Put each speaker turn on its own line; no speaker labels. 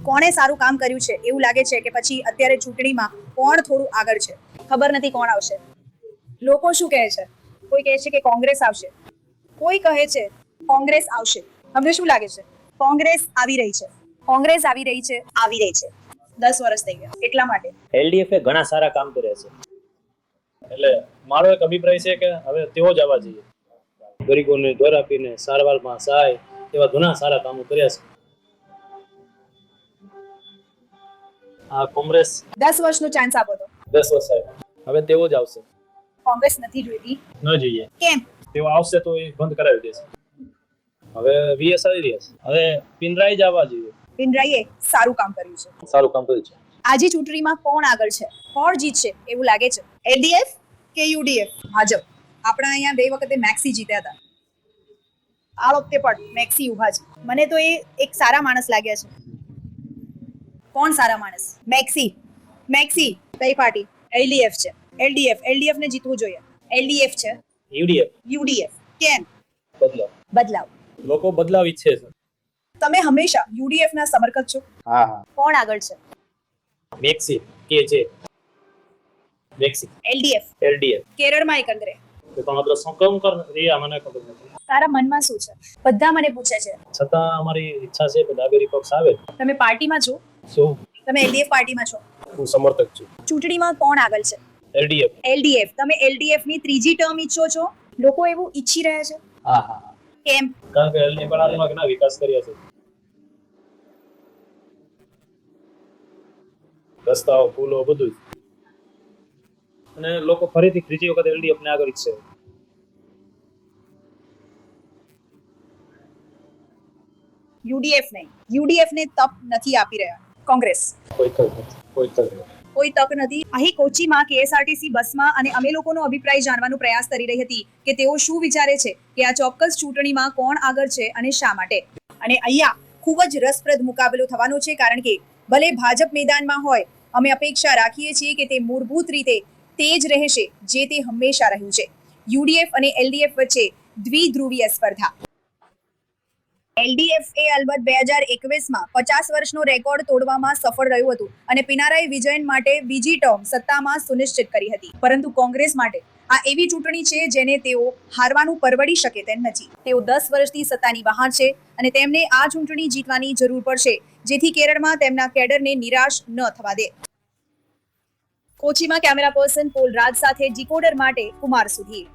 કોણે સારું કામ કર્યું છે એવું લાગે છે કે પછી અત્યારે ચૂંટણીમાં કોણ થોડું આગળ છે? ખબર નથી કોણ આવશે. લોકો શું કહે છે? કોઈ કહે છે કે કોંગ્રેસ આવશે, કોઈ કહે છે કોંગ્રેસ આવશે. તમને શું લાગે છે? કોંગ્રેસ આવી રહી છે, કોંગ્રેસ આવી રહી છે, આવી રહી છે. 10 વર્ષ થઈ ગયા એટલા માટે
એલડીએફ એ ઘણા સારા કામ કર્યા છે, એટલે મારો એક અભિપ્રાય છે કે હવે તેઓ જ આવવા જોઈએ. ગરીબોને ઘર આપીને સારવારમાં સહાય એવા ઘણા સારા કામો કર્યા છે. આ કોંગ્રેસ
10 વર્ષનો ચાન્સ આપો તો
10 વર્ષ હવે તેઓ જ આવશે.
કોંગ્રેસ નથી જોઈતી.
ન જોઈએ,
કેમ?
તેઓ આવશે તો એ બંધ કરાવી દેશે. હવે વીએસ આવી રહ્યા છે, હવે પિનરાઈ જ આવવા જોઈએ.
પિનરાઈએ સારું કામ કર્યું છે.
સારું કામ કર્યું છે.
આજે ચૂંટણીમાં કોણ આગળ છે, કોણ જીતશે એવું લાગે છે? એલડીએફ કે યુડીએફ? ભાજપ. આપણા અહીંયા 2 વખતે મેક્સી જીત્યા હતા, આ વખતે પણ મેક્સી ઉભા છે. મને તો એ એક સારા માણસ લાગ્યા છે. કોણ સારા માણસ? મેક્સી. મેક્સી કઈ પાર્ટી? એલડીએફ છે. એલડીએફ ને જીતવું જોઈએ. એલડીએફ છે. યુડીએફ કેમ? બદલાવ.
લોકો બદલાવ ઈચ્છે છે.
તમે હંમેશા યુડીએફ ના સમર્થક છો?
હા.
કોણ આગળ છે?
મેક્સી કે છે. મેક્સી. એલડીએફ
કેરળમાં એકંદરે
તો માત્ર સંકમ કર રહ્યા મને ખબર નથી.
તારા મનમાં શું છે? બધા મને પૂછે છે.
છતાં અમારી ઈચ્છા છે કે ડાબેરી પક્ષ આવે.
તમે પાર્ટીમાં છો?
શું?
તમે એલડીએફ પાર્ટીમાં છો?
હું સમર્થક છું.
ચૂંટણીમાં કોણ આગળ છે? એલડીએફ. તમે એલડીએફ ની ત્રીજી ટર્મ ઈચ્છો છો? લોકો એવું ઈચ્છી રહ્યા છે.
હા.
કેમ?
કારણ કે એલડીએફ પણ ઘણા વિકાસ કર્યા છે. રસ્તાઓ, પુલો, બધું જ. અને લોકો ફરીથી ત્રીજી વખત એલડીએફ ને આગળ ઈચ્છે.
યુડીએફ નહીં. યુડીએફ ને તક નથી આપી રહ્યા કોંગ્રેસ. કોઈ તક નથી. અહીં કોચીમાં કેએસઆરટીસી બસમાં અને અમે લોકોનો અભિપ્રાય જાણવાનો પ્રયાસ કરી રહી હતી કે તેઓ શું વિચારે છે કે આ ચોક્કસ ચૂંટણીમાં કોણ આગળ છે અને શા માટે. અને અહીંયા ખૂબ જ રસપ્રદ મુકાબલો થવાનો છે, કારણ કે ભલે ભાજપ મેદાનમાં હોય, અમે અપેક્ષા રાખીએ છીએ કે તે મૂળભૂત રીતે તે જ રહેશે જે તે હંમેશા રહ્યું છે. યુડીએફ અને એલડીએફ વચ્ચે દ્વિધ્રુવીય સ્પર્ધા. એલડીએફ એ અલબત્ત 2021માં 50 વર્ષનો રેકોર્ડ તોડવામાં સફળ રહ્યું હતું અને પિનારાઈ વિજયન માટે બીજી ટર્મ સત્તામાં સુનિશ્ચિત કરી હતી. પરંતુ કોંગ્રેસ માટે આ એવી ચૂંટણી છે જેને તેઓ હારવાનું પરવડી શકે તેમ નથી. તેઓ 10 વર્ષથી સત્તાની બહાર છે અને તેમને આ ચૂંટણી જીતવાની જરૂર પડશે, જેથી કેરળમાં તેમના કેડરને નિરાશ ન થવા દે. કોચીમાં કેમેરા પર્સન પોલ રાજ સાથે ડીકોડર માટે કુમાર સુધીર.